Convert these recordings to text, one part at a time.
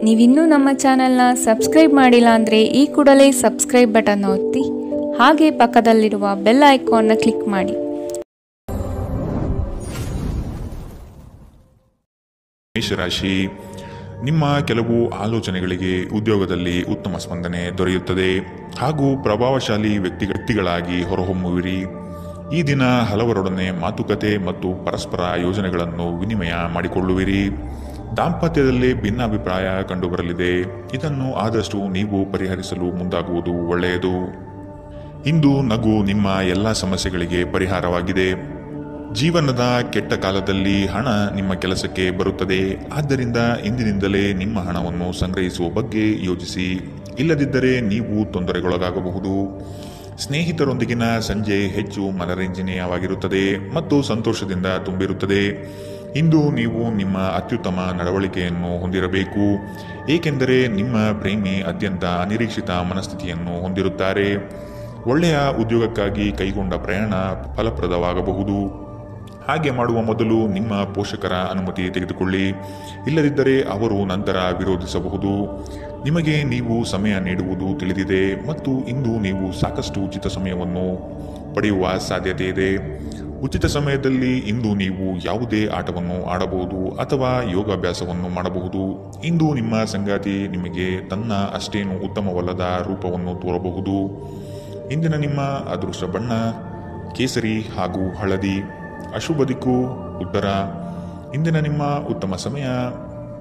ನೀವಿನ್ನೂ ನಮ್ಮ ಚಾನೆಲ್ನ ಸಬ್ಸ್ಕ್ರೈಬ್ ಮಾಡಿಲ್ಲ ಅಂದರೆ ಈ ಕೂಡಲೇ ಸಬ್ಸ್ಕ್ರೈಬ್ ಬಟನ್ ಒತ್ತಿ ಹಾಗೆ ಪಕ್ಕದಲ್ಲಿರುವ ಬೆಲ್ ಐಕಾನ್ನ ಕ್ಲಿಕ್ ಮಾಡಿ. ಮೇಷರಾಶಿ, ನಿಮ್ಮ ಕೆಲವು ಆಲೋಚನೆಗಳಿಗೆ ಉದ್ಯೋಗದಲ್ಲಿ ಉತ್ತಮ ಸ್ಪಂದನೆ ದೊರೆಯುತ್ತದೆ ಹಾಗೂ ಪ್ರಭಾವಶಾಲಿ ವ್ಯಕ್ತಿಗಳಾಗಿ ಹೊರಹೊಮ್ಮುವಿರಿ. ಈ ದಿನ ಹಲವರೊಡನೆ ಮಾತುಕತೆ ಮತ್ತು ಪರಸ್ಪರ ಯೋಜನೆಗಳನ್ನು ವಿನಿಮಯ ಮಾಡಿಕೊಳ್ಳುವಿರಿ. ದಾಂಪತ್ಯದಲ್ಲಿ ಭಿನ್ನಾಭಿಪ್ರಾಯ ಕಂಡುಬರಲಿದೆ. ಇದನ್ನು ಆದಷ್ಟು ನೀವು ಪರಿಹರಿಸಲು ಮುಂದಾಗುವುದು ಒಳ್ಳೆಯದು. ಇಂದು ನಗು ನಿಮ್ಮ ಎಲ್ಲ ಸಮಸ್ಯೆಗಳಿಗೆ ಪರಿಹಾರವಾಗಿದೆ. ಜೀವನದ ಕೆಟ್ಟ ಕಾಲದಲ್ಲಿ ಹಣ ನಿಮ್ಮ ಕೆಲಸಕ್ಕೆ ಬರುತ್ತದೆ. ಆದ್ದರಿಂದ ಇಂದಿನಿಂದಲೇ ನಿಮ್ಮ ಹಣವನ್ನು ಸಂಗ್ರಹಿಸುವ ಬಗ್ಗೆ ಯೋಚಿಸಿ. ಇಲ್ಲದಿದ್ದರೆ ನೀವು ತೊಂದರೆಗೊಳಗಾಗಬಹುದು. ಸ್ನೇಹಿತರೊಂದಿಗಿನ ಸಂಜೆ ಹೆಚ್ಚು ಮನರಂಜನೀಯವಾಗಿರುತ್ತದೆ ಮತ್ತು ಸಂತೋಷದಿಂದ ತುಂಬಿರುತ್ತದೆ. ಇಂದು ನೀವು ನಿಮ್ಮ ಅತ್ಯುತ್ತಮ ನಡವಳಿಕೆಯನ್ನು ಹೊಂದಿರಬೇಕು, ಏಕೆಂದರೆ ನಿಮ್ಮ ಪ್ರೇಮಿ ಅತ್ಯಂತ ಅನಿರೀಕ್ಷಿತ ಮನಸ್ಥಿತಿಯನ್ನು ಹೊಂದಿರುತ್ತಾರೆ. ಒಳ್ಳೆಯ ಉದ್ಯೋಗಕ್ಕಾಗಿ ಕೈಗೊಂಡ ಪ್ರಯಾಣ ಫಲಪ್ರದವಾಗಬಹುದು. ಹಾಗೆ ಮಾಡುವ ಮೊದಲು ನಿಮ್ಮ ಪೋಷಕರ ಅನುಮತಿ ತೆಗೆದುಕೊಳ್ಳಿ. ಇಲ್ಲದಿದ್ದರೆ ಅವರು ನಂತರ ವಿರೋಧಿಸಬಹುದು. ನಿಮಗೆ ನೀವು ಸಮಯ ನೀಡುವುದು ತಿಳಿದಿದೆ ಮತ್ತು ಇಂದು ನೀವು ಸಾಕಷ್ಟು ಉಚಿತ ಸಮಯವನ್ನು ಪಡೆಯುವ ಸಾಧ್ಯತೆ ಇದೆ. ಉಚಿತ ಸಮಯದಲ್ಲಿ ಇಂದು ನೀವು ಯಾವುದೇ ಆಟವನ್ನು ಆಡಬಹುದು ಅಥವಾ ಯೋಗಾಭ್ಯಾಸವನ್ನು ಮಾಡಬಹುದು. ಇಂದು ನಿಮ್ಮ ಸಂಗಾತಿ ನಿಮಗೆ ತನ್ನ ಅಷ್ಟೇನು ಉತ್ತಮವಲ್ಲದ ರೂಪವನ್ನು ತೋರಬಹುದು. ಇಂದಿನ ನಿಮ್ಮ ಅದೃಷ್ಟ ಬಣ್ಣ ಕೇಸರಿ ಹಾಗೂ ಹಳದಿ. ಅಶುಭ ದಿಕ್ಕು ಉತ್ತರ. ಇಂದಿನ ನಿಮ್ಮ ಉತ್ತಮ ಸಮಯ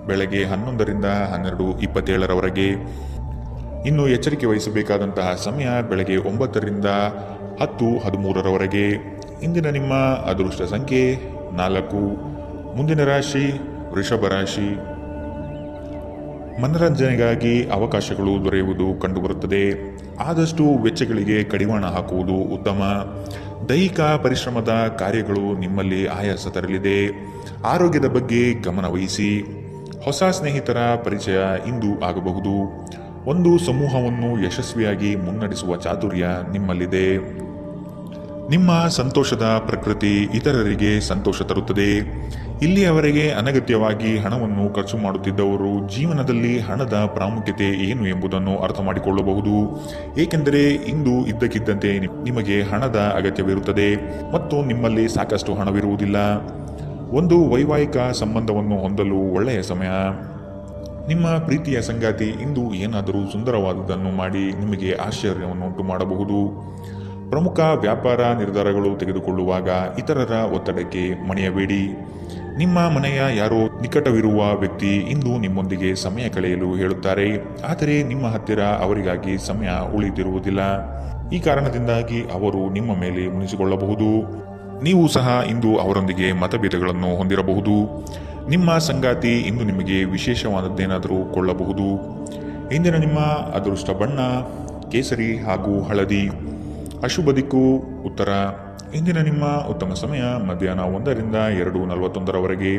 ಬೆಳಗ್ಗೆ 11ರಿಂದ 12:27 ಇನ್ನು ಎಚ್ಚರಿಕೆ ವಹಿಸಬೇಕಾದಂತಹ ಸಮಯ ಬೆಳಗ್ಗೆ 9ರಿಂದ 10:13 ಇಂದಿನ ನಿಮ್ಮ ಅದೃಷ್ಟ ಸಂಖ್ಯೆ 4. ಮುಂದಿನ ರಾಶಿ ವೃಷಭ ರಾಶಿ. ಮನರಂಜನೆಗಾಗಿ ಅವಕಾಶಗಳು ದೊರೆಯುವುದು ಕಂಡುಬರುತ್ತದೆ. ಆದಷ್ಟು ವೆಚ್ಚಗಳಿಗೆ ಕಡಿವಾಣ ಹಾಕುವುದು ಉತ್ತಮ. ದೈಹಿಕ ಪರಿಶ್ರಮದ ಕಾರ್ಯಗಳು ನಿಮ್ಮಲ್ಲಿ ಆಯಾಸ ತರಲಿದೆ. ಆರೋಗ್ಯದ ಬಗ್ಗೆ ಗಮನ ವಹಿಸಿ. ಹೊಸ ಸ್ನೇಹಿತರ ಪರಿಚಯ ಇಂದು ಆಗಬಹುದು. ಒಂದು ಸಮೂಹವನ್ನು ಯಶಸ್ವಿಯಾಗಿ ಮುನ್ನಡೆಸುವ ಚಾತುರ್ಯ ನಿಮ್ಮಲ್ಲಿದೆ. ನಿಮ್ಮ ಸಂತೋಷದ ಪ್ರಕೃತಿ ಇತರರಿಗೆ ಸಂತೋಷ ತರುತ್ತದೆ. ಇಲ್ಲಿಯವರೆಗೆ ಅನಗತ್ಯವಾಗಿ ಹಣವನ್ನು ಖರ್ಚು ಮಾಡುತ್ತಿದ್ದವರು ಜೀವನದಲ್ಲಿ ಹಣದ ಪ್ರಾಮುಖ್ಯತೆ ಏನು ಎಂಬುದನ್ನು ಅರ್ಥ ಮಾಡಿಕೊಳ್ಳಬಹುದು. ಏಕೆಂದರೆ ಇಂದು ಇದ್ದಕ್ಕಿದ್ದಂತೆ ನಿಮಗೆ ಹಣದ ಅಗತ್ಯವಿರುತ್ತದೆ ಮತ್ತು ನಿಮ್ಮಲ್ಲಿ ಸಾಕಷ್ಟು ಹಣವಿರುವುದಿಲ್ಲ. ಒಂದು ವೈವಾಹಿಕ ಸಂಬಂಧವನ್ನು ಹೊಂದಲು ಒಳ್ಳೆಯ ಸಮಯ. ನಿಮ್ಮ ಪ್ರೀತಿಯ ಸಂಗಾತಿ ಇಂದು ಏನಾದರೂ ಸುಂದರವಾದುದನ್ನು ಮಾಡಿ ನಿಮಗೆ ಆಶ್ಚರ್ಯವನ್ನುಂಟು ಮಾಡಬಹುದು. ಪ್ರಮುಖ ವ್ಯಾಪಾರ ನಿರ್ಧಾರಗಳು ತೆಗೆದುಕೊಳ್ಳುವಾಗ ಇತರರ ಒತ್ತಡಕ್ಕೆ ಮಣಿಯಬೇಡಿ. ನಿಮ್ಮ ಮನೆಯ ಯಾರೋ ನಿಕಟವಿರುವ ವ್ಯಕ್ತಿ ಇಂದು ನಿಮ್ಮೊಂದಿಗೆ ಸಮಯ ಕಳೆಯಲು ಹೇಳುತ್ತಾರೆ, ಆದರೆ ನಿಮ್ಮ ಹತ್ತಿರ ಅವರಿಗಾಗಿ ಸಮಯ ಉಳಿದಿರುವುದಿಲ್ಲ. ಈ ಕಾರಣದಿಂದಾಗಿ ಅವರು ನಿಮ್ಮ ಮೇಲೆ ಮುನಿಸಿಕೊಳ್ಳಬಹುದು. ನೀವು ಸಹ ಇಂದು ಅವರೊಂದಿಗೆ ಮತಭೇದಗಳನ್ನು ಹೊಂದಿರಬಹುದು. ನಿಮ್ಮ ಸಂಗಾತಿ ಇಂದು ನಿಮಗೆ ವಿಶೇಷವಾದದ್ದೇನಾದರೂ ಕೊಳ್ಳಬಹುದು. ಇಂದಿನ ನಿಮ್ಮ ಅದೃಷ್ಟ ಬಣ್ಣ ಕೇಸರಿ ಹಾಗೂ ಹಳದಿ. ಅಶುಭ ದಿಕ್ಕು ಉತ್ತರ. ಇಂದಿನ ನಿಮ್ಮ ಉತ್ತಮ ಸಮಯ ಮಧ್ಯಾಹ್ನ 1ರಿಂದ 2:41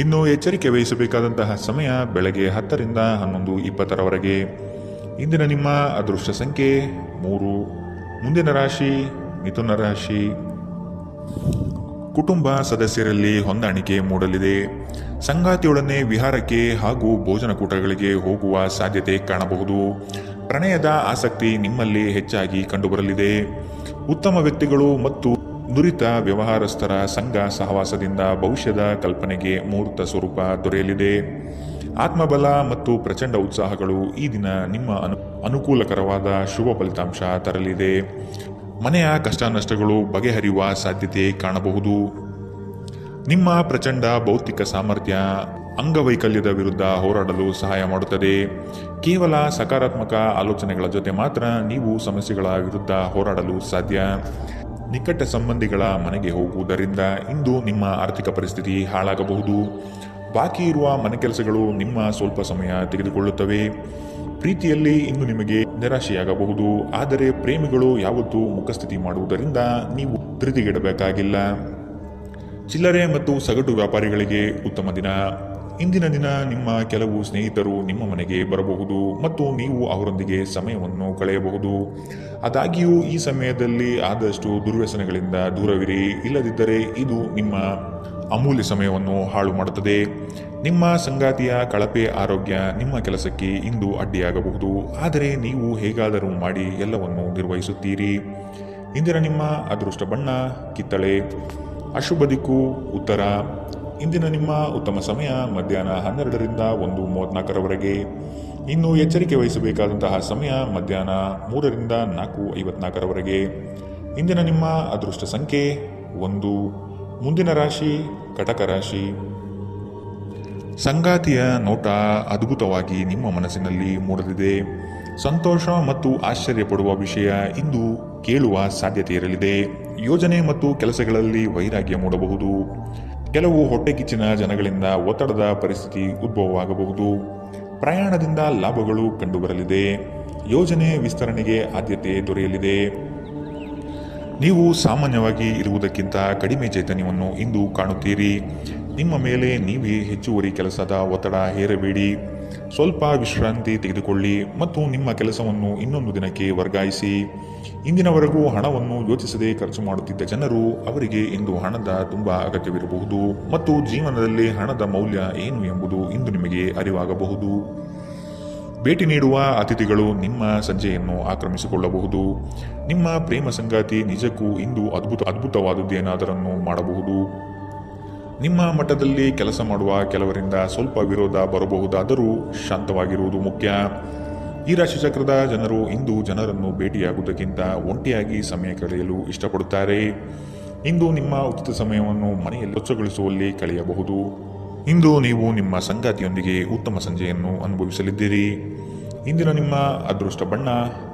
ಇನ್ನು ಎಚ್ಚರಿಕೆ ವಹಿಸಬೇಕಾದಂತಹ ಸಮಯ ಬೆಳಗ್ಗೆ 10ರಿಂದ 11:20 ಇಂದಿನ ನಿಮ್ಮ ಅದೃಷ್ಟ ಸಂಖ್ಯೆ 3. ಮುಂದಿನ ರಾಶಿ ಮಿಥುನ ರಾಶಿ. ಕುಟುಂಬ ಸದಸ್ಯರಲ್ಲಿ ಹೊಂದಾಣಿಕೆ ಮೂಡಲಿದೆ. ಸಂಗಾತಿಯೊಡನೆ ವಿಹಾರಕ್ಕೆ ಹಾಗೂ ಭೋಜನಕೂಟಗಳಿಗೆ ಹೋಗುವ ಸಾಧ್ಯತೆ ಕಾಣಬಹುದು. ಪ್ರಣಯದ ಆಸಕ್ತಿ ನಿಮ್ಮಲ್ಲಿ ಹೆಚ್ಚಾಗಿ ಕಂಡುಬರಲಿದೆ. ಉತ್ತಮ ವ್ಯಕ್ತಿಗಳು ಮತ್ತು ನುರಿತ ವ್ಯವಹಾರಸ್ಥರ ಸಂಘ ಸಹವಾಸದಿಂದ ಭವಿಷ್ಯದ ಕಲ್ಪನೆಗೆ ಮೂರ್ತ ಸ್ವರೂಪ ದೊರೆಯಲಿದೆ. ಆತ್ಮಬಲ ಮತ್ತು ಪ್ರಚಂಡ ಉತ್ಸಾಹಗಳು ಈ ದಿನ ನಿಮ್ಮ ಅನುಕೂಲಕರವಾದ ಶುಭ ಫಲಿತಾಂಶ ತರಲಿದೆ. ಮನೆಯ ಕಷ್ಟ ನಷ್ಟಗಳು ಬಗೆಹರಿಯುವ ಸಾಧ್ಯತೆ ಕಾಣಬಹುದು. ನಿಮ್ಮ ಪ್ರಚಂಡ ಭೌತಿಕ ಸಾಮರ್ಥ್ಯ ಅಂಗವೈಕಲ್ಯದ ವಿರುದ್ಧ ಹೋರಾಡಲು ಸಹಾಯ ಮಾಡುತ್ತದೆ. ಕೇವಲ ಸಕಾರಾತ್ಮಕ ಆಲೋಚನೆಗಳ ಜೊತೆ ಮಾತ್ರ ನೀವು ಸಮಸ್ಯೆಗಳ ವಿರುದ್ಧ ಹೋರಾಡಲು ಸಾಧ್ಯ. ನಿಕಟ ಸಂಬಂಧಿಗಳ ಮನೆಗೆ ಹೋಗುವುದರಿಂದ ಇಂದು ನಿಮ್ಮ ಆರ್ಥಿಕ ಪರಿಸ್ಥಿತಿ ಹಾಳಾಗಬಹುದು. ಬಾಕಿ ಇರುವ ಮನೆ ಕೆಲಸಗಳು ನಿಮ್ಮ ಸ್ವಲ್ಪ ಸಮಯ ತೆಗೆದುಕೊಳ್ಳುತ್ತವೆ. ಪ್ರೀತಿಯಲ್ಲಿ ಇಂದು ನಿಮಗೆ ನಿರಾಶೆಯಾಗಬಹುದು. ಆದರೆ ಪ್ರೇಮಿಗಳು ಯಾವತ್ತೂ ಮುಖಸ್ಥಿತಿ ಮಾಡುವುದರಿಂದ ನೀವು ಧೃತಿಗೆಡಬೇಕಾಗಿಲ್ಲ. ಚಿಲ್ಲರೆ ಮತ್ತು ಸಗಟು ವ್ಯಾಪಾರಿಗಳಿಗೆ ಉತ್ತಮ ದಿನ. ಇಂದಿನ ದಿನ ನಿಮ್ಮ ಕೆಲವು ಸ್ನೇಹಿತರು ನಿಮ್ಮ ಮನೆಗೆ ಬರಬಹುದು ಮತ್ತು ನೀವು ಅವರೊಂದಿಗೆ ಸಮಯವನ್ನು ಕಳೆಯಬಹುದು. ಆದಾಗ್ಯೂ ಈ ಸಮಯದಲ್ಲಿ ಆದಷ್ಟು ದುರ್ವ್ಯಸನಗಳಿಂದ ದೂರವಿರಿ. ಇಲ್ಲದಿದ್ದರೆ ಇದು ನಿಮ್ಮ ಅಮೂಲ್ಯ ಸಮಯವನ್ನು ಹಾಳು ಮಾಡುತ್ತದೆ. ನಿಮ್ಮ ಸಂಗಾತಿಯ ಕಳಪೆ ಆರೋಗ್ಯ ನಿಮ್ಮ ಕೆಲಸಕ್ಕೆ ಇಂದು ಅಡ್ಡಿಯಾಗಬಹುದು, ಆದರೆ ನೀವು ಹೇಗಾದರೂ ಮಾಡಿ ಎಲ್ಲವನ್ನು ನಿರ್ವಹಿಸುತ್ತೀರಿ. ಇಂದಿನ ನಿಮ್ಮ ಅದೃಷ್ಟ ಬಣ್ಣ ಕಿತ್ತಳೆ. ಅಶುಭ ದಿಕ್ಕು ಉತ್ತರ. ಇಂದಿನ ನಿಮ್ಮ ಉತ್ತಮ ಸಮಯ ಮಧ್ಯಾಹ್ನ 12ರಿಂದ 1:34ರವರೆಗೆ. ಇನ್ನು ಎಚ್ಚರಿಕೆ ವಹಿಸಬೇಕಾದಂತಹ ಸಮಯ ಮಧ್ಯಾಹ್ನ 3ರಿಂದ 4:54ರವರೆಗೆ. ಇಂದಿನ ನಿಮ್ಮ ಅದೃಷ್ಟ ಸಂಖ್ಯೆ 1. ಮುಂದಿನ ರಾಶಿ ಕಟಕ ರಾಶಿ. ಸಂಗಾತಿಯ ನೋಟ ಅದ್ಭುತವಾಗಿ ನಿಮ್ಮ ಮನಸ್ಸಿನಲ್ಲಿ ಮೂಡಲಿದೆ. ಸಂತೋಷ ಮತ್ತು ಆಶ್ಚರ್ಯಪಡುವ ವಿಷಯ ಇಂದು ಕೇಳುವ ಸಾಧ್ಯತೆ ಇರಲಿದೆ. ಯೋಜನೆ ಮತ್ತು ಕೆಲಸಗಳಲ್ಲಿ ವೈರಾಗ್ಯ ಮೂಡಬಹುದು. ಕೆಲವು ಹೊಟ್ಟೆಕಿಚ್ಚಿನ ಜನಗಳಿಂದ ಒತ್ತಡದ ಪರಿಸ್ಥಿತಿ ಉದ್ಭವವಾಗಬಹುದು. ಪ್ರಯಾಣದಿಂದ ಲಾಭಗಳು ಕಂಡುಬರಲಿದೆ. ಯೋಜನೆ ವಿಸ್ತರಣೆಗೆ ಆದ್ಯತೆ ದೊರೆಯಲಿದೆ. ನೀವು ಸಾಮಾನ್ಯವಾಗಿ ಇರುವುದಕ್ಕಿಂತ ಕಡಿಮೆ ಚೈತನ್ಯವನ್ನು ಇಂದು ಕಾಣುತ್ತೀರಿ. ನಿಮ್ಮ ಮೇಲೆ ನೀವೇ ಹೆಚ್ಚುವರಿ ಕೆಲಸದ ಒತ್ತಡ ಹೇರಬೇಡಿ. ಸ್ವಲ್ಪ ವಿಶ್ರಾಂತಿ ತೆಗೆದುಕೊಳ್ಳಿ ಮತ್ತು ನಿಮ್ಮ ಕೆಲಸವನ್ನು ಇನ್ನೊಂದು ದಿನಕ್ಕೆ ವರ್ಗಾಯಿಸಿ. ಇಂದಿನವರೆಗೂ ಹಣವನ್ನು ಯೋಚಿಸದೆ ಖರ್ಚು ಮಾಡುತ್ತಿದ್ದ ಜನರು ಅವರಿಗೆ ಇಂದು ಹಣದ ತುಂಬ ಅಗತ್ಯವಿರಬಹುದು ಮತ್ತು ಜೀವನದಲ್ಲಿ ಹಣದ ಮೌಲ್ಯ ಏನು ಎಂಬುದು ಇಂದು ನಿಮಗೆ ಅರಿವಾಗಬಹುದು. ಭೇಟಿ ನೀಡುವ ಅತಿಥಿಗಳು ನಿಮ್ಮ ಸಂಜೆಯನ್ನು ಆಕ್ರಮಿಸಿಕೊಳ್ಳಬಹುದು. ನಿಮ್ಮ ಪ್ರೇಮ ಸಂಗಾತಿ ನಿಜಕ್ಕೂ ಇಂದು ಅದ್ಭುತವಾದದ್ದೇನಾದರನ್ನು ಮಾಡಬಹುದು. ನಿಮ್ಮ ಮಟ್ಟದಲ್ಲಿ ಕೆಲಸ ಮಾಡುವ ಕೆಲವರಿಂದ ಸ್ವಲ್ಪ ವಿರೋಧ ಬರಬಹುದಾದರೂ ಶಾಂತವಾಗಿರುವುದು ಮುಖ್ಯ. ಈ ರಾಶಿಚಕ್ರದ ಜನರು ಇಂದು ಜನರನ್ನು ಭೇಟಿಯಾಗುವುದಕ್ಕಿಂತ ಒಂಟಿಯಾಗಿ ಸಮಯ ಕಳೆಯಲು ಇಷ್ಟಪಡುತ್ತಾರೆ. ಇಂದು ನಿಮ್ಮ ಉಚಿತ ಸಮಯವನ್ನು ಮನೆಯಲ್ಲಿ ಸ್ವಚ್ಛಗೊಳಿಸುವಲ್ಲಿ ಕಳೆಯಬಹುದು. ಇಂದು ನೀವು ನಿಮ್ಮ ಸಂಗಾತಿಯೊಂದಿಗೆ ಉತ್ತಮ ಸಂಜೆಯನ್ನು ಅನುಭವಿಸಲಿದ್ದೀರಿ. ಇಂದಿನ ನಿಮ್ಮ ಅದೃಷ್ಟ ಬಣ್ಣ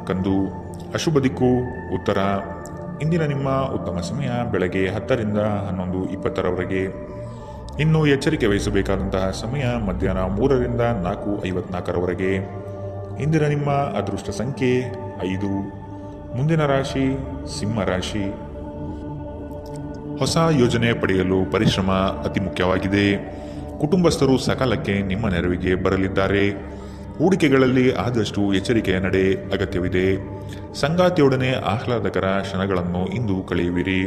ಕಂದು. ಅಶುಭ ದಿಕ್ಕು ಉತ್ತರ. ಇಂದಿನ ನಿಮ್ಮ ಉತ್ತಮ ಸಮಯ ಬೆಳಗ್ಗೆ 10ರಿಂದ 11:20ರವರೆಗೆ. ಇನ್ನು ಎಚ್ಚರಿಕೆ ವಹಿಸಬೇಕಾದಂತಹ ಸಮಯ ಮಧ್ಯಾಹ್ನ 3ರಿಂದ 4:54ರವರೆಗೆ. ಇಂದಿನ ನಿಮ್ಮ ಅದೃಷ್ಟ ಸಂಖ್ಯೆ 5. ಮುಂದಿನ ರಾಶಿ ಸಿಂಹ ರಾಶಿ. ಹೊಸ ಯೋಜನೆ ಪಡೆಯಲು ಪರಿಶ್ರಮ ಅತಿ ಮುಖ್ಯವಾಗಿದೆ. ಕುಟುಂಬಸ್ಥರು ಸಕಾಲಕ್ಕೆ ನಿಮ್ಮ ನೆರವಿಗೆ ಬರಲಿದ್ದಾರೆ. ಹೂಡಿಕೆಗಳಲ್ಲಿ ಆದಷ್ಟು ಎಚ್ಚರಿಕೆಯ ನಡೆ ಅಗತ್ಯವಿದೆ. ಸಂಗಾತಿಯೊಡನೆ ಆಹ್ಲಾದಕರ ಕ್ಷಣಗಳನ್ನು ಇಂದು ಕಳೆಯುವಿರಿ.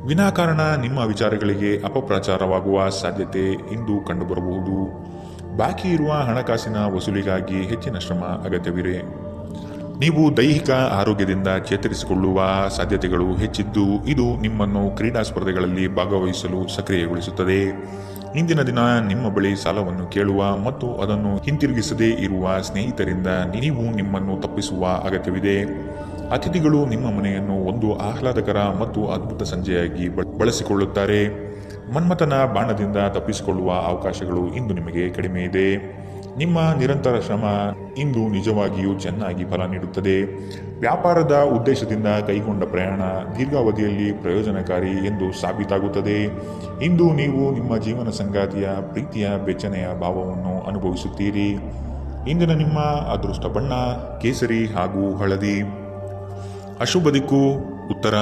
ವಿನಾಕಾರಣ ನಿಮ್ಮ ವಿಚಾರಗಳಿಗೆ ಅಪಪ್ರಚಾರವಾಗುವ ಸಾಧ್ಯತೆ ಇಂದು ಕಂಡುಬರಬಹುದು. ಬಾಕಿ ಇರುವ ಹಣಕಾಸಿನ ವಸೂಲಿಗಾಗಿ ಹೆಚ್ಚಿನ ಶ್ರಮ ಅಗತ್ಯವಿದೆ. ನೀವು ದೈಹಿಕ ಆರೋಗ್ಯದಿಂದ ಚೇತರಿಸಿಕೊಳ್ಳುವ ಸಾಧ್ಯತೆಗಳು ಹೆಚ್ಚಿದ್ದು ಇದು ನಿಮ್ಮನ್ನು ಕ್ರೀಡಾ ಸ್ಪರ್ಧೆಗಳಲ್ಲಿ ಭಾಗವಹಿಸಲು ಸಕ್ರಿಯಗೊಳಿಸುತ್ತದೆ. ಇಂದಿನ ದಿನ ನಿಮ್ಮ ಬಳಿ ಸಾಲವನ್ನು ಕೇಳುವ ಮತ್ತು ಅದನ್ನು ಹಿಂತಿರುಗಿಸದೇ ಇರುವ ಸ್ನೇಹಿತರಿಂದ ನೀವು ನಿಮ್ಮನ್ನು ತಪ್ಪಿಸುವ ಅಗತ್ಯವಿದೆ. ಅತಿಥಿಗಳು ನಿಮ್ಮ ಮನೆಯನ್ನು ಒಂದು ಆಹ್ಲಾದಕರ ಮತ್ತು ಅದ್ಭುತ ಸಂಜೆಯಾಗಿ ಬಳಸಿಕೊಳ್ಳುತ್ತಾರೆ. ಮನ್ಮಥನ ಬಾಣದಿಂದ ತಪ್ಪಿಸಿಕೊಳ್ಳುವ ಅವಕಾಶಗಳು ಇಂದು ನಿಮಗೆ ಕಡಿಮೆ ಇದೆ. ನಿಮ್ಮ ನಿರಂತರ ಶ್ರಮ ಇಂದು ನಿಜವಾಗಿಯೂ ಚೆನ್ನಾಗಿ ಫಲ ನೀಡುತ್ತದೆ. ವ್ಯಾಪಾರದ ಉದ್ದೇಶದಿಂದ ಕೈಗೊಂಡ ಪ್ರಯಾಣ ದೀರ್ಘಾವಧಿಯಲ್ಲಿ ಪ್ರಯೋಜನಕಾರಿ ಎಂದು ಸಾಬೀತಾಗುತ್ತದೆ. ಇಂದು ನೀವು ನಿಮ್ಮ ಜೀವನ ಸಂಗಾತಿಯ ಪ್ರೀತಿಯ ಬೆಚ್ಚನೆಯ ಭಾವವನ್ನು ಅನುಭವಿಸುತ್ತೀರಿ. ಇಂದಿನ ನಿಮ್ಮ ಅದೃಷ್ಟ ಬಣ್ಣ ಕೇಸರಿ ಹಾಗೂ ಹಳದಿ. ಅಶುಭ ದಿಕ್ಕು ಉತ್ತರ.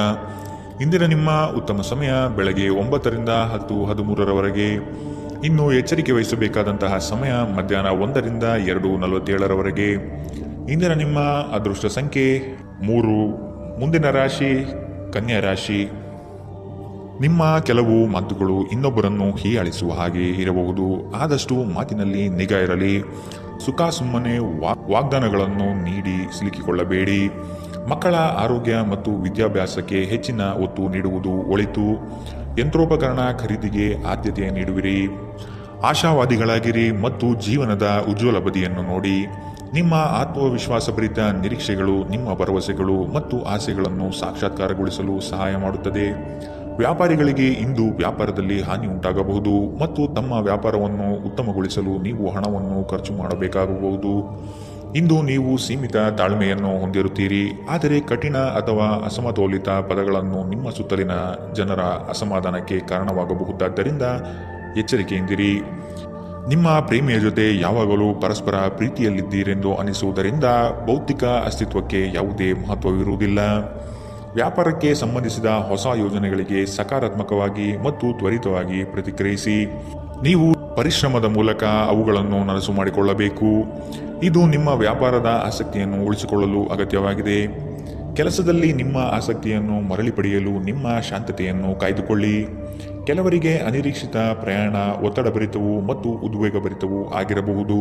ಇಂದಿನ ನಿಮ್ಮ ಉತ್ತಮ ಸಮಯ ಬೆಳಗ್ಗೆ 9ರಿಂದ 10:13ರವರೆಗೆ. ಇನ್ನು ಎಚ್ಚರಿಕೆ ವಹಿಸಬೇಕಾದಂತಹ ಸಮಯ ಮಧ್ಯಾಹ್ನ 1ರಿಂದ 2:47ರವರೆಗೆ. ಇಂದಿನ ನಿಮ್ಮ ಅದೃಷ್ಟ ಸಂಖ್ಯೆ 3. ಮುಂದಿನ ರಾಶಿ ಕನ್ಯಾ ರಾಶಿ. ನಿಮ್ಮ ಕೆಲವು ಮಾತುಗಳು ಇನ್ನೊಬ್ಬರನ್ನು ಹೀಯಾಳಿಸುವ ಹಾಗೆ ಇರಬಹುದು. ಆದಷ್ಟು ಮಾತಿನಲ್ಲಿ ನಿಗಾ ಇರಲಿ. ಸುಮ್ಮನೆ ವಾಗ್ದಾನಗಳನ್ನು ನೀಡಿ ಸಿಲುಕಿಕೊಳ್ಳಬೇಡಿ. ಮಕ್ಕಳ ಆರೋಗ್ಯ ಮತ್ತು ವಿದ್ಯಾಭ್ಯಾಸಕ್ಕೆ ಹೆಚ್ಚಿನ ಒತ್ತು ನೀಡುವುದು ಒಳಿತು. ಯಂತ್ರೋಪಕರಣ ಖರೀದಿಗೆ ಆದ್ಯತೆ ನೀಡುವಿರಿ. ಆಶಾವಾದಿಗಳಾಗಿರಿ ಮತ್ತು ಜೀವನದ ಉಜ್ವಲ ಬದಿಯನ್ನು ನೋಡಿ. ನಿಮ್ಮ ಆತ್ಮವಿಶ್ವಾಸಭರಿತ ನಿರೀಕ್ಷೆಗಳು ನಿಮ್ಮ ಭರವಸೆಗಳು ಮತ್ತು ಆಸೆಗಳನ್ನು ಸಾಕ್ಷಾತ್ಕಾರಗೊಳಿಸಲು ಸಹಾಯ ಮಾಡುತ್ತದೆ. ವ್ಯಾಪಾರಿಗಳಿಗೆ ಇಂದು ವ್ಯಾಪಾರದಲ್ಲಿ ಹಾನಿ ಉಂಟಾಗಬಹುದು ಮತ್ತು ತಮ್ಮ ವ್ಯಾಪಾರವನ್ನು ಉತ್ತಮಗೊಳಿಸಲು ನೀವು ಹಣವನ್ನು ಖರ್ಚು ಮಾಡಬೇಕಾಗಬಹುದು. ಇಂದು ನೀವು ಸೀಮಿತ ತಾಳ್ಮೆಯನ್ನು ಹೊಂದಿರುತ್ತೀರಿ, ಆದರೆ ಕಠಿಣ ಅಥವಾ ಅಸಮತೋಲಿತ ಪದಗಳನ್ನು ನಿಮ್ಮ ಸುತ್ತಲಿನ ಜನರ ಅಸಮಾಧಾನಕ್ಕೆ ಕಾರಣವಾಗಬಹುದಾದ್ದರಿಂದ ಎಚ್ಚರಿಕೆಯಿಂದಿರಿ. ನಿಮ್ಮ ಪ್ರೇಮಿಯ ಜೊತೆ ಯಾವಾಗಲೂ ಪರಸ್ಪರ ಪ್ರೀತಿಯಲ್ಲಿದ್ದೀರೆಂದು ಅನಿಸುವುದರಿಂದ ಭೌತಿಕ ಅಸ್ತಿತ್ವಕ್ಕೆ ಯಾವುದೇ ಮಹತ್ವವಿರುವುದಿಲ್ಲ. ವ್ಯಾಪಾರಕ್ಕೆ ಸಂಬಂಧಿಸಿದ ಹೊಸ ಯೋಜನೆಗಳಿಗೆ ಸಕಾರಾತ್ಮಕವಾಗಿ ಮತ್ತು ತ್ವರಿತವಾಗಿ ಪ್ರತಿಕ್ರಿಯಿಸಿ. ನೀವು ಪರಿಶ್ರಮದ ಮೂಲಕ ಅವುಗಳನ್ನು ನನಸು ಮಾಡಿಕೊಳ್ಳಬೇಕು. ಇದು ನಿಮ್ಮ ವ್ಯಾಪಾರದ ಆಸಕ್ತಿಯನ್ನು ಉಳಿಸಿಕೊಳ್ಳಲು ಅಗತ್ಯವಾಗಿದೆ. ಕೆಲಸದಲ್ಲಿ ನಿಮ್ಮ ಆಸಕ್ತಿಯನ್ನು ಮರಳಿ ಪಡೆಯಲು ನಿಮ್ಮ ಶಾಂತತೆಯನ್ನು ಕಾಯ್ದುಕೊಳ್ಳಿ. ಕೆಲವರಿಗೆ ಅನಿರೀಕ್ಷಿತ ಪ್ರಯಾಣ ಒತ್ತಡಭರಿತವೂ ಮತ್ತು ಉದ್ವೇಗಭರಿತವೂ ಆಗಿರಬಹುದು.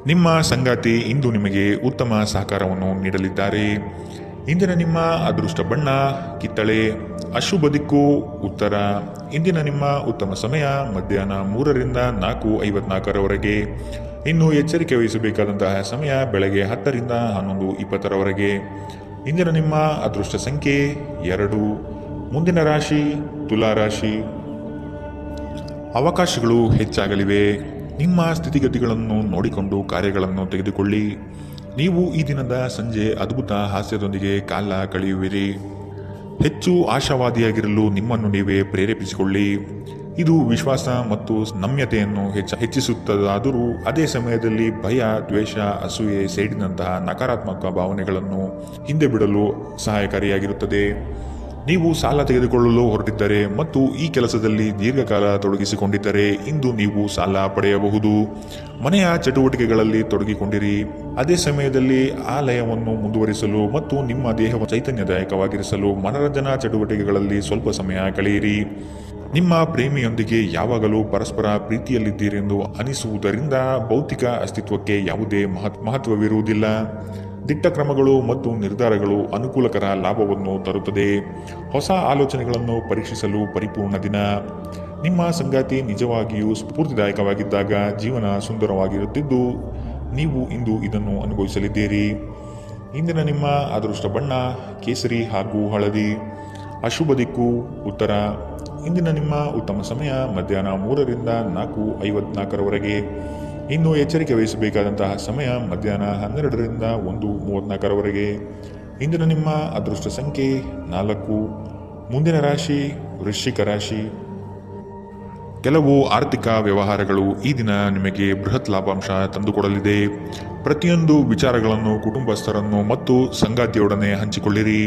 ನಿಮ್ಮ ಸಂಗಾತಿ ಇಂದು ನಿಮಗೆ ಉತ್ತಮ ಸಹಕಾರವನ್ನು ನೀಡಲಿದ್ದಾರೆ. ಇಂದಿನ ನಿಮ್ಮ ಅದೃಷ್ಟ ಬಣ್ಣ ಕಿತ್ತಳೆ. ಅಶುಭ ದಿಕ್ಕು ಉತ್ತರ. ಇಂದಿನ ನಿಮ್ಮ ಉತ್ತಮ ಸಮಯ ಮಧ್ಯಾಹ್ನ 3ರಿಂದ 4:54ರವರೆಗೆ. ಇನ್ನು ಎಚ್ಚರಿಕೆ ವಹಿಸಬೇಕಾದಂತಹ ಸಮಯ ಬೆಳಗ್ಗೆ 10ರಿಂದ 11:20ರವರೆಗೆ. ಇಂದಿನ ನಿಮ್ಮ ಅದೃಷ್ಟ ಸಂಖ್ಯೆ 2. ಮುಂದಿನ ರಾಶಿ ತುಲಾ ರಾಶಿ. ಅವಕಾಶಗಳು ಹೆಚ್ಚಾಗಲಿವೆ. ನಿಮ್ಮ ಸ್ಥಿತಿಗತಿಗಳನ್ನು ನೋಡಿಕೊಂಡು ಕಾರ್ಯಗಳನ್ನು ತೆಗೆದುಕೊಳ್ಳಿ. ನೀವು ಈ ದಿನದ ಸಂಜೆ ಅದ್ಭುತ ಹಾಸ್ಯದೊಂದಿಗೆ ಕಾಲ ಕಳೆಯುವಿರಿ. ಹೆಚ್ಚು ಆಶಾವಾದಿಯಾಗಿರಲು ನಿಮ್ಮನ್ನು ನೀವೇ ಪ್ರೇರೇಪಿಸಿಕೊಳ್ಳಿ. ಇದು ವಿಶ್ವಾಸ ಮತ್ತು ನಮ್ಯತೆಯನ್ನು ಹೆಚ್ಚಿಸುತ್ತದಾದರೂ ಅದೇ ಸಮಯದಲ್ಲಿ ಭಯ, ದ್ವೇಷ, ಅಸೂಯೆ, ಸೇಡಿನಂತಹ ನಕಾರಾತ್ಮಕ ಭಾವನೆಗಳನ್ನು ಹಿಂದೆ ಬಿಡಲು ಸಹಾಯಕಾರಿಯಾಗಿರುತ್ತದೆ. ನೀವು ಸಾಲ ತೆಗೆದುಕೊಳ್ಳಲು ಹೊರಟಿದ್ದರೆ ಮತ್ತು ಈ ಕೆಲಸದಲ್ಲಿ ದೀರ್ಘಕಾಲ ತೊಡಗಿಸಿಕೊಂಡಿದ್ದರೆ ಇಂದು ನೀವು ಸಾಲ ಪಡೆಯಬಹುದು. ಮನೆಯ ಚಟುವಟಿಕೆಗಳಲ್ಲಿ ತೊಡಗಿಕೊಂಡಿರಿ. ಅದೇ ಸಮಯದಲ್ಲಿ ಆ ಲಯವನ್ನು ಮುಂದುವರಿಸಲು ಮತ್ತು ನಿಮ್ಮ ದೇಹವನ್ನು ಚೈತನ್ಯದಾಯಕವಾಗಿರಿಸಲು ಮನರಂಜನಾ ಚಟುವಟಿಕೆಗಳಲ್ಲಿ ಸ್ವಲ್ಪ ಸಮಯ ಕಳೆಯಿರಿ. ನಿಮ್ಮ ಪ್ರೇಮಿಯೊಂದಿಗೆ ಯಾವಾಗಲೂ ಪರಸ್ಪರ ಪ್ರೀತಿಯಲ್ಲಿದ್ದೀರೆಂದು ಅನಿಸುವುದರಿಂದ ಭೌತಿಕ ಅಸ್ತಿತ್ವಕ್ಕೆ ಯಾವುದೇ ಮಹತ್ವವಿರುವುದಿಲ್ಲ. ದಿಟ್ಟ ಕ್ರಮಗಳು ಮತ್ತು ನಿರ್ಧಾರಗಳು ಅನುಕೂಲಕರ ಲಾಭವನ್ನು ತರುತ್ತದೆ. ಹೊಸ ಆಲೋಚನೆಗಳನ್ನು ಪರೀಕ್ಷಿಸಲು ಪರಿಪೂರ್ಣ ದಿನ. ನಿಮ್ಮ ಸಂಗಾತಿ ನಿಜವಾಗಿಯೂ ಸ್ಫೂರ್ತಿದಾಯಕವಾಗಿದ್ದಾಗ ಜೀವನ ಸುಂದರವಾಗಿರುತ್ತಿದ್ದು ನೀವು ಇಂದು ಇದನ್ನು ಅನುಭವಿಸಲಿದ್ದೀರಿ. ಇಂದಿನ ನಿಮ್ಮ ಅದೃಷ್ಟ ಬಣ್ಣ ಕೇಸರಿ ಹಾಗೂ ಹಳದಿ. ಅಶುಭ ದಿಕ್ಕು ಉತ್ತರ. ಇಂದಿನ ನಿಮ್ಮ ಉತ್ತಮ ಸಮಯ ಮಧ್ಯಾಹ್ನ 3ರಿಂದ 4:54ರವರೆಗೆ. ಇನ್ನು ಎಚ್ಚರಿಕೆ ವಹಿಸಬೇಕಾದಂತಹ ಸಮಯ ಮಧ್ಯಾಹ್ನ 12ರಿಂದ 1:34ರವರೆಗೆ. ಇಂದಿನ ನಿಮ್ಮ ಅದೃಷ್ಟ ಸಂಖ್ಯೆ 4. ಮುಂದಿನ ರಾಶಿ ವೃಶ್ಚಿಕ ರಾಶಿ. ಕೆಲವು ಆರ್ಥಿಕ ವ್ಯವಹಾರಗಳು ಈ ದಿನ ನಿಮಗೆ ಬೃಹತ್ ಲಾಭಾಂಶ ತಂದುಕೊಡಲಿದೆ. ಪ್ರತಿಯೊಂದು ವಿಚಾರಗಳನ್ನು ಕುಟುಂಬಸ್ಥರನ್ನು ಮತ್ತು ಸಂಗಾತಿಯೊಡನೆ ಹಂಚಿಕೊಳ್ಳಿರಿ.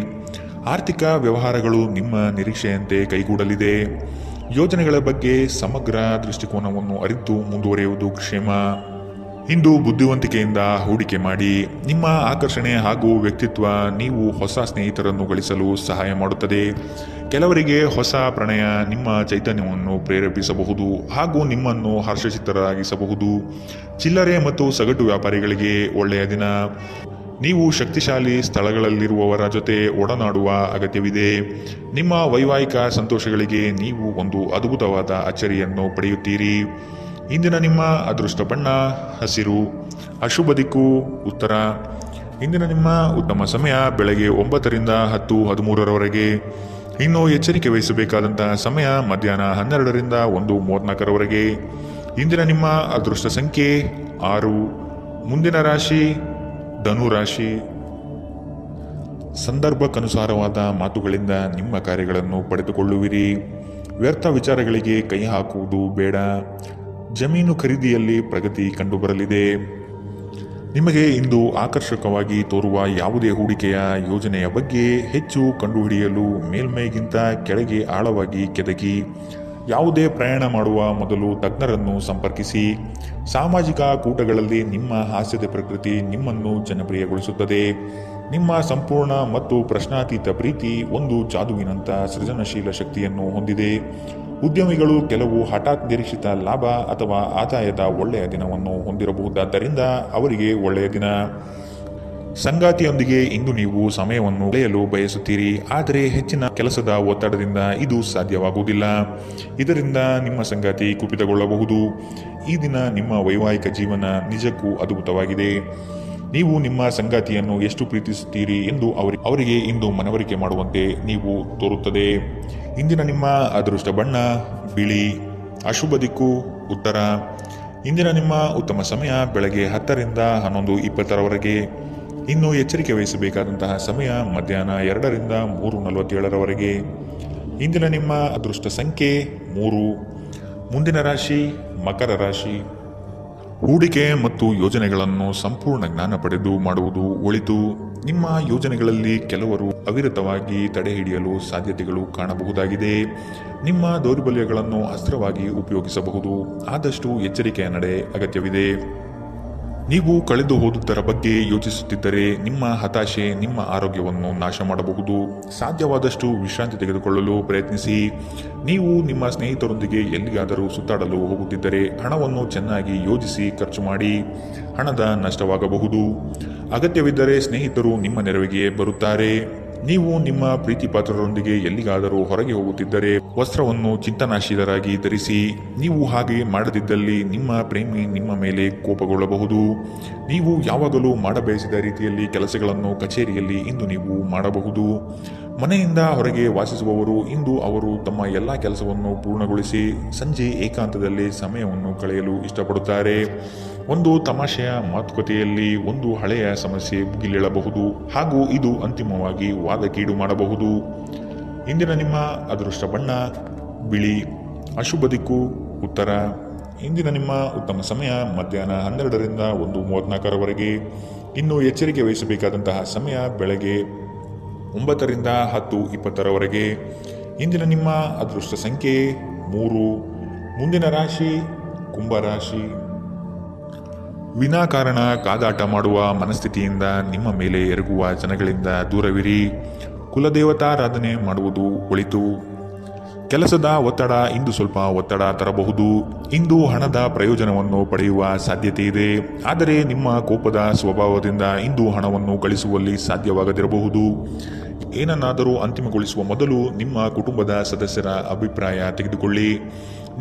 ಆರ್ಥಿಕ ವ್ಯವಹಾರಗಳು ನಿಮ್ಮ ನಿರೀಕ್ಷೆಯಂತೆ ಕೈಗೂಡಲಿದೆ. ಯೋಜನೆಗಳ ಬಗ್ಗೆ ಸಮಗ್ರ ದೃಷ್ಟಿಕೋನವನ್ನು ಅರಿತು ಮುಂದುವರಿಯುವುದು ಕ್ಷೇಮ. ಇಂದು ಬುದ್ಧಿವಂತಿಕೆಯಿಂದ ಹೂಡಿಕೆ ಮಾಡಿ. ನಿಮ್ಮ ಆಕರ್ಷಣೆ ಹಾಗೂ ವ್ಯಕ್ತಿತ್ವ ನೀವು ಹೊಸ ಸ್ನೇಹಿತರನ್ನು ಗಳಿಸಲು ಸಹಾಯ ಮಾಡುತ್ತದೆ. ಕೆಲವರಿಗೆ ಹೊಸ ಪ್ರಣಯ ನಿಮ್ಮ ಚೈತನ್ಯವನ್ನು ಪ್ರೇರೇಪಿಸಬಹುದು ಹಾಗೂ ನಿಮ್ಮನ್ನು ಹರ್ಷಚಿತ್ತರಾಗಿಸಬಹುದು. ಚಿಲ್ಲರೆ ಮತ್ತು ಸಗಟು ವ್ಯಾಪಾರಿಗಳಿಗೆ ಒಳ್ಳೆಯ ದಿನ. ನೀವು ಶಕ್ತಿಶಾಲಿ ಸ್ಥಳಗಳಲ್ಲಿರುವವರ ಜೊತೆ ಒಡನಾಡುವ ಅಗತ್ಯವಿದೆ. ನಿಮ್ಮ ವೈವಾಹಿಕ ಸಂತೋಷಗಳಿಗೆ ನೀವು ಒಂದು ಅದ್ಭುತವಾದ ಅಚ್ಚರಿಯನ್ನು ಪಡೆಯುತ್ತೀರಿ. ಇಂದಿನ ನಿಮ್ಮ ಅದೃಷ್ಟ ಬಣ್ಣ ಹಸಿರು. ಅಶುಭ ದಿಕ್ಕು ಉತ್ತರ. ಇಂದಿನ ನಿಮ್ಮ ಉತ್ತಮ ಸಮಯ ಬೆಳಗ್ಗೆ 9ರಿಂದ 10:13ರವರೆಗೆ. ಇನ್ನು ಎಚ್ಚರಿಕೆ ವಹಿಸಬೇಕಾದಂತಹ ಸಮಯ ಮಧ್ಯಾಹ್ನ 12ರಿಂದ 1:34ರವರೆಗೆ. ಇಂದಿನ ನಿಮ್ಮ ಅದೃಷ್ಟ ಸಂಖ್ಯೆ 6. ಮುಂದಿನ ರಾಶಿ ಧನು ರಾಶಿ. ಸಂದರ್ಭಕ್ಕನುಸಾರವಾದ ಮಾತುಗಳಿಂದ ನಿಮ್ಮ ಕಾರ್ಯಗಳನ್ನು ಪಡೆದುಕೊಳ್ಳುವಿರಿ. ವ್ಯರ್ಥ ವಿಚಾರಗಳಿಗೆ ಕೈ ಹಾಕುವುದು ಬೇಡ. ಜಮೀನು ಖರೀದಿಯಲ್ಲಿ ಪ್ರಗತಿ ಕಂಡುಬರಲಿದೆ. ನಿಮಗೆ ಇಂದು ಆಕರ್ಷಕವಾಗಿ ತೋರುವ ಯಾವುದೇ ಹೂಡಿಕೆಯ ಯೋಜನೆಯ ಬಗ್ಗೆ ಹೆಚ್ಚು ಕಂಡುಹಿಡಿಯಲು ಮೇಲ್ಮೈಗಿಂತ ಕೆಳಗೆ ಆಳವಾಗಿ ಕೆದಕಿ. ಯಾವುದೇ ಪ್ರಯಾಣ ಮಾಡುವ ಮೊದಲು ತಜ್ಞರನ್ನು ಸಂಪರ್ಕಿಸಿ. ಸಾಮಾಜಿಕ ಕೂಟಗಳಲ್ಲಿ ನಿಮ್ಮ ಹಾಸ್ಯದ ಪ್ರಕೃತಿ ನಿಮ್ಮನ್ನು ಜನಪ್ರಿಯಗೊಳಿಸುತ್ತದೆ. ನಿಮ್ಮ ಸಂಪೂರ್ಣ ಮತ್ತು ಪ್ರಶ್ನಾತೀತ ಪ್ರೀತಿ ಒಂದು ಜಾದುವಿನಂಥ ಸೃಜನಶೀಲ ಶಕ್ತಿಯನ್ನು ಹೊಂದಿದೆ. ಉದ್ಯಮಿಗಳು ಕೆಲವು ಹಠಾತ್ ನಿರೀಕ್ಷಿತ ಲಾಭ ಅಥವಾ ಆದಾಯದ ಒಳ್ಳೆಯ ದಿನವನ್ನು ಹೊಂದಿರಬಹುದಾದ್ದರಿಂದ ಅವರಿಗೆ ಒಳ್ಳೆಯ ದಿನ. ಸಂಗಾತಿಯೊಂದಿಗೆ ಇಂದು ನೀವು ಸಮಯವನ್ನು ಕಳೆಯಲು ಬಯಸುತ್ತೀರಿ, ಆದರೆ ಹೆಚ್ಚಿನ ಕೆಲಸದ ಒತ್ತಡದಿಂದ ಇದು ಸಾಧ್ಯವಾಗುವುದಿಲ್ಲ. ಇದರಿಂದ ನಿಮ್ಮ ಸಂಗಾತಿ ಕುಪಿತಗೊಳ್ಳಬಹುದು. ಈ ದಿನ ನಿಮ್ಮ ವೈವಾಹಿಕ ಜೀವನ ನಿಜಕ್ಕೂ ಅದ್ಭುತವಾಗಿದೆ. ನೀವು ನಿಮ್ಮ ಸಂಗಾತಿಯನ್ನು ಎಷ್ಟು ಪ್ರೀತಿಸುತ್ತೀರಿ ಎಂದು ಅವರಿಗೆ ಇಂದು ಮನವರಿಕೆ ಮಾಡುವಂತೆ ನೀವು ತೋರುತ್ತದೆ. ಇಂದಿನ ನಿಮ್ಮ ಅದೃಷ್ಟ ಬಣ್ಣ ಬಿಳಿ. ಅಶುಭ ದಿಕ್ಕು ಉತ್ತರ. ಇಂದಿನ ನಿಮ್ಮ ಉತ್ತಮ ಸಮಯ ಬೆಳಗ್ಗೆ 10ರಿಂದ 11:20ರವರೆಗೆ. ಇನ್ನು ಎಚ್ಚರಿಕೆ ವಹಿಸಬೇಕಾದಂತಹ ಸಮಯ ಮಧ್ಯಾಹ್ನ 2ರಿಂದ 3:47ರವರೆಗೆ. ಇಂದಿನ ನಿಮ್ಮ ಅದೃಷ್ಟ ಸಂಖ್ಯೆ 3. ಮುಂದಿನ ರಾಶಿ ಮಕರ ರಾಶಿ. ಹೂಡಿಕೆ ಮತ್ತು ಯೋಜನೆಗಳನ್ನು ಸಂಪೂರ್ಣ ಜ್ಞಾನ ಪಡೆದು ಮಾಡುವುದು ಒಳಿತು. ನಿಮ್ಮ ಯೋಜನೆಗಳಲ್ಲಿ ಕೆಲವರು ಅವಿರತವಾಗಿ ತಡೆ ಹಿಡಿಯಲು ಸಾಧ್ಯತೆಗಳು ಕಾಣಬಹುದಾಗಿದೆ. ನಿಮ್ಮ ದೌರ್ಬಲ್ಯಗಳನ್ನು ಅಸ್ತ್ರವಾಗಿ ಉಪಯೋಗಿಸಬಹುದು. ಆದಷ್ಟು ಎಚ್ಚರಿಕೆಯ ನಡೆ ಅಗತ್ಯವಿದೆ. ನೀವು ಕಳೆದು ಹೋದುದರ ಬಗ್ಗೆ ಯೋಚಿಸುತ್ತಿದ್ದರೆ ನಿಮ್ಮ ಹತಾಶೆ ನಿಮ್ಮ ಆರೋಗ್ಯವನ್ನು ನಾಶ ಮಾಡಬಹುದು. ಸಾಧ್ಯವಾದಷ್ಟು ವಿಶ್ರಾಂತಿ ತೆಗೆದುಕೊಳ್ಳಲು ಪ್ರಯತ್ನಿಸಿ. ನೀವು ನಿಮ್ಮ ಸ್ನೇಹಿತರೊಂದಿಗೆ ಎಲ್ಲಿಗಾದರೂ ಸುತ್ತಾಡಲು ಹೋಗುತ್ತಿದ್ದರೆ ಹಣವನ್ನು ಚೆನ್ನಾಗಿ ಯೋಜಿಸಿ ಖರ್ಚು ಮಾಡಿ. ಹಣದ ನಷ್ಟವಾಗಬಹುದು. ಅಗತ್ಯವಿದ್ದರೆ ಸ್ನೇಹಿತರು ನಿಮ್ಮ ನೆರವಿಗೆ ಬರುತ್ತಾರೆ. ನೀವು ನಿಮ್ಮ ಪ್ರೀತಿ ಪಾತ್ರರೊಂದಿಗೆ ಎಲ್ಲಿಗಾದರೂ ಹೊರಗೆ ಹೋಗುತ್ತಿದ್ದರೆ ವಸ್ತ್ರವನ್ನು ಚಿಂತನಾಶೀಲರಾಗಿ ಧರಿಸಿ. ನೀವು ಹಾಗೆ ಮಾಡದಿದ್ದಲ್ಲಿ ನಿಮ್ಮ ಪ್ರೇಮಿ ನಿಮ್ಮ ಮೇಲೆ ಕೋಪಗೊಳ್ಳಬಹುದು. ನೀವು ಯಾವಾಗಲೂ ಮಾಡಬಯಸಿದ ರೀತಿಯಲ್ಲಿ ಕೆಲಸಗಳನ್ನು ಕಚೇರಿಯಲ್ಲಿ ಇಂದು ನೀವು ಮಾಡಬಹುದು. ಮನೆಯಿಂದ ಹೊರಗೆ ವಾಸಿಸುವವರು ಇಂದು ಅವರು ತಮ್ಮ ಎಲ್ಲ ಕೆಲಸವನ್ನು ಪೂರ್ಣಗೊಳಿಸಿ ಸಂಜೆ ಏಕಾಂತದಲ್ಲಿ ಸಮಯವನ್ನು ಕಳೆಯಲು ಇಷ್ಟಪಡುತ್ತಾರೆ. ಒಂದು ತಮಾಷೆಯ ಮಾತುಕತೆಯಲ್ಲಿ ಒಂದು ಹಳೆಯ ಸಮಸ್ಯೆ ಭುಗಿಲೇಳಬಹುದು ಹಾಗೂ ಇದು ಅಂತಿಮವಾಗಿ ವಾದಕೀಡು ಮಾಡಬಹುದು. ಇಂದಿನ ನಿಮ್ಮ ಅದೃಷ್ಟ ಬಣ್ಣ ಬಿಳಿ. ಅಶುಭ ದಿಕ್ಕು ಉತ್ತರ. ಇಂದಿನ ನಿಮ್ಮ ಉತ್ತಮ ಸಮಯ ಮಧ್ಯಾಹ್ನ 12ರಿಂದ 1:34ರವರೆಗೆ. ಇನ್ನು ಎಚ್ಚರಿಕೆ ವಹಿಸಬೇಕಾದಂತಹ ಸಮಯ ಬೆಳಗ್ಗೆ 9ರಿಂದ 10:20ರವರೆಗೆ. ಇಂದಿನ ನಿಮ್ಮ ಅದೃಷ್ಟ ಸಂಖ್ಯೆ 3. ಮುಂದಿನ ರಾಶಿ ಕುಂಭರಾಶಿ. ವಿನಾಕಾರಣ ಕಾದಾಟ ಮಾಡುವ ಮನಸ್ಥಿತಿಯಿಂದ ನಿಮ್ಮ ಮೇಲೆ ಎರಗುವ ಜನಗಳಿಂದ ದೂರವಿರಿ. ಕುಲದೇವತಾರಾಧನೆ ಮಾಡುವುದು ಒಳಿತು. ಕೆಲಸದ ಒತ್ತಡ ಇಂದು ಸ್ವಲ್ಪ ಒತ್ತಡ ತರಬಹುದು. ಇಂದು ಹಣದ ಪ್ರಯೋಜನವನ್ನು ಪಡೆಯುವ ಸಾಧ್ಯತೆ ಇದೆ. ಆದರೆ ನಿಮ್ಮ ಕೋಪದ ಸ್ವಭಾವದಿಂದ ಇಂದು ಹಣವನ್ನು ಗಳಿಸುವಲ್ಲಿ ಸಾಧ್ಯವಾಗದಿರಬಹುದು. ಏನನ್ನಾದರೂ ಅಂತಿಮಗೊಳಿಸುವ ಮೊದಲು ನಿಮ್ಮ ಕುಟುಂಬದ ಸದಸ್ಯರ ಅಭಿಪ್ರಾಯ ತೆಗೆದುಕೊಳ್ಳಿ.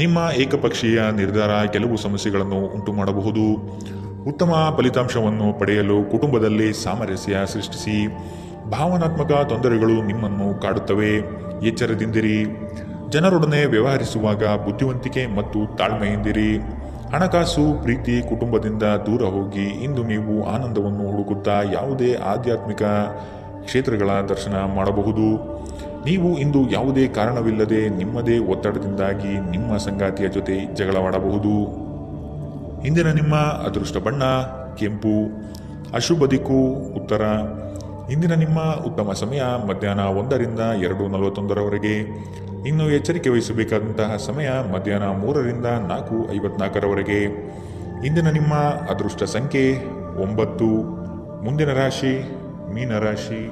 ನಿಮ್ಮ ಏಕಪಕ್ಷೀಯ ನಿರ್ಧಾರ ಕೆಲವು ಸಮಸ್ಯೆಗಳನ್ನು ಉಂಟು ಮಾಡಬಹುದು. ಉತ್ತಮ ಫಲಿತಾಂಶವನ್ನು ಪಡೆಯಲು ಕುಟುಂಬದಲ್ಲಿ ಸಾಮರಸ್ಯ ಸೃಷ್ಟಿಸಿ. ಭಾವನಾತ್ಮಕ ತೊಂದರೆಗಳು ನಿಮ್ಮನ್ನು ಕಾಡುತ್ತವೆ. ಎಚ್ಚರದಿಂದಿರಿ. ಜನರೊಡನೆ ವ್ಯವಹರಿಸುವಾಗ ಬುದ್ಧಿವಂತಿಕೆ ಮತ್ತು ತಾಳ್ಮೆಯಿಂದಿರಿ. ಹಣಕಾಸು ಪ್ರೀತಿ ಕುಟುಂಬದಿಂದ ದೂರ ಹೋಗಿ ಇಂದು ನೀವು ಆನಂದವನ್ನು ಹುಡುಕುತ್ತಾ ಯಾವುದೇ ಆಧ್ಯಾತ್ಮಿಕ ಕ್ಷೇತ್ರಗಳ ದರ್ಶನ ಮಾಡಬಹುದು. ನೀವು ಇಂದು ಯಾವುದೇ ಕಾರಣವಿಲ್ಲದೆ ನಿಮ್ಮದೇ ಒತ್ತಡದಿಂದಾಗಿ ನಿಮ್ಮ ಸಂಗಾತಿಯ ಜೊತೆ ಜಗಳವಾಡಬಹುದು. ಇಂದಿನ ನಿಮ್ಮ ಅದೃಷ್ಟ ಬಣ್ಣ ಕೆಂಪು. ಅಶುಭ ದಿಕ್ಕು ಉತ್ತರ. ಇಂದಿನ ನಿಮ್ಮ ಉತ್ತಮ ಸಮಯ ಮಧ್ಯಾಹ್ನ 1ರಿಂದ 2:41ರವರೆಗೆ. ಇನ್ನು ಎಚ್ಚರಿಕೆ ವಹಿಸಬೇಕಾದಂತಹ ಸಮಯ ಮಧ್ಯಾಹ್ನ 3ರಿಂದ 4:54ರವರೆಗೆ. ಇಂದಿನ ನಿಮ್ಮ ಅದೃಷ್ಟ ಸಂಖ್ಯೆ 9. ಮುಂದಿನ ರಾಶಿ ಮೀನರಾಶಿ.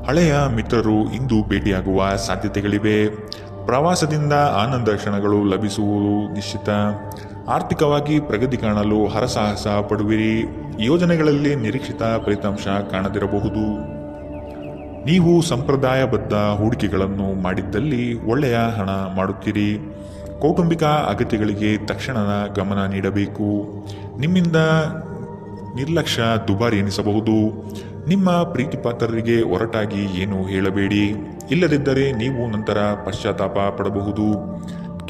ಹಳೆಯ ಮಿತ್ರರು ಇಂದು ಭೇಟಿಯಾಗುವ ಸಾಧ್ಯತೆಗಳಿವೆ. ಪ್ರವಾಸದಿಂದ ಆನಂದ ಕ್ಷಣಗಳು ಲಭಿಸುವುದು ನಿಶ್ಚಿತ. ಆರ್ಥಿಕವಾಗಿ ಪ್ರಗತಿ ಕಾಣಲು ಹರಸಾಹಸ ಪಡುವಿರಿ. ಯೋಜನೆಗಳಲ್ಲಿ ನಿರೀಕ್ಷಿತ ಫಲಿತಾಂಶ ಕಾಣದಿರಬಹುದು. ನೀವು ಸಂಪ್ರದಾಯಬದ್ಧ ಹೂಡಿಕೆಗಳನ್ನು ಮಾಡಿದ್ದಲ್ಲಿ ಒಳ್ಳೆಯ ಹಣ ಮಾಡುತ್ತೀರಿ. ಕೌಟುಂಬಿಕ ಅಗತ್ಯಗಳಿಗೆ ತಕ್ಷಣದ ಗಮನ ನೀಡಬೇಕು. ನಿಮ್ಮಿಂದ ನಿರ್ಲಕ್ಷ್ಯ ದುಬಾರಿ ಎನಿಸಬಹುದು. ನಿಮ್ಮ ಪ್ರೀತಿಪಾತ್ರರಿಗೆ ಒರಟಾಗಿ ಏನು ಹೇಳಬೇಡಿ. ಇಲ್ಲದಿದ್ದರೆ ನೀವು ನಂತರ ಪಶ್ಚಾತ್ತಾಪ ಪಡಬಹುದು.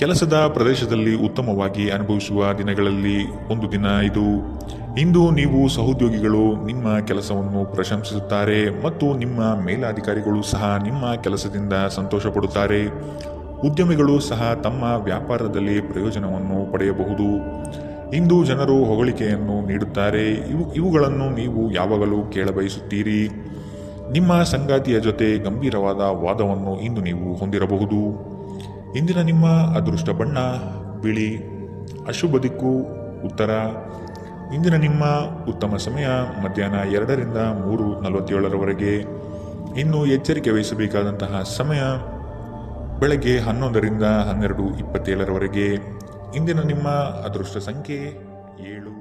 ಕೆಲಸದ ಪ್ರದೇಶದಲ್ಲಿ ಉತ್ತಮವಾಗಿ ಅನುಭವಿಸುವ ದಿನಗಳಲ್ಲಿ ಒಂದು ದಿನ ಇದು. ಇಂದು ನೀವು ಸಹೋದ್ಯೋಗಿಗಳು ನಿಮ್ಮ ಕೆಲಸವನ್ನು ಪ್ರಶಂಸಿಸುತ್ತಾರೆ ಮತ್ತು ನಿಮ್ಮ ಮೇಲಾಧಿಕಾರಿಗಳು ಸಹ ನಿಮ್ಮ ಕೆಲಸದಿಂದ ಸಂತೋಷ ಪಡುತ್ತಾರೆ. ಉದ್ಯಮಿಗಳು ಸಹ ತಮ್ಮ ವ್ಯಾಪಾರದಲ್ಲಿ ಪ್ರಯೋಜನವನ್ನು ಪಡೆಯಬಹುದು. ಇಂದು ಜನರು ಹೊಗಳಿಕೆಯನ್ನು ನೀಡುತ್ತಾರೆ. ಇವುಗಳನ್ನು ನೀವು ಯಾವಾಗಲೂ ಕೇಳಬಯಸುತ್ತೀರಿ. ನಿಮ್ಮ ಸಂಗಾತಿಯ ಜೊತೆ ಗಂಭೀರವಾದ ವಾದವನ್ನು ಇಂದು ನೀವು ಹೊಂದಿರಬಹುದು. ಇಂದಿನ ನಿಮ್ಮ ಅದೃಷ್ಟ ಬಣ್ಣ ಬಿಳಿ. ಅಶುಭ ದಿಕ್ಕು ಉತ್ತರ. ಇಂದಿನ ನಿಮ್ಮ ಉತ್ತಮ ಸಮಯ ಮಧ್ಯಾಹ್ನ 2ರಿಂದ 3:47ರವರೆಗೆ. ಇನ್ನು ಎಚ್ಚರಿಕೆ ವಹಿಸಬೇಕಾದಂತಹ ಸಮಯ ಬೆಳಗ್ಗೆ 11ರಿಂದ 12:27ರವರೆಗೆ. ಇಂದಿನ ನಿಮ್ಮ ಅದೃಷ್ಟ ಸಂಖ್ಯೆ 7.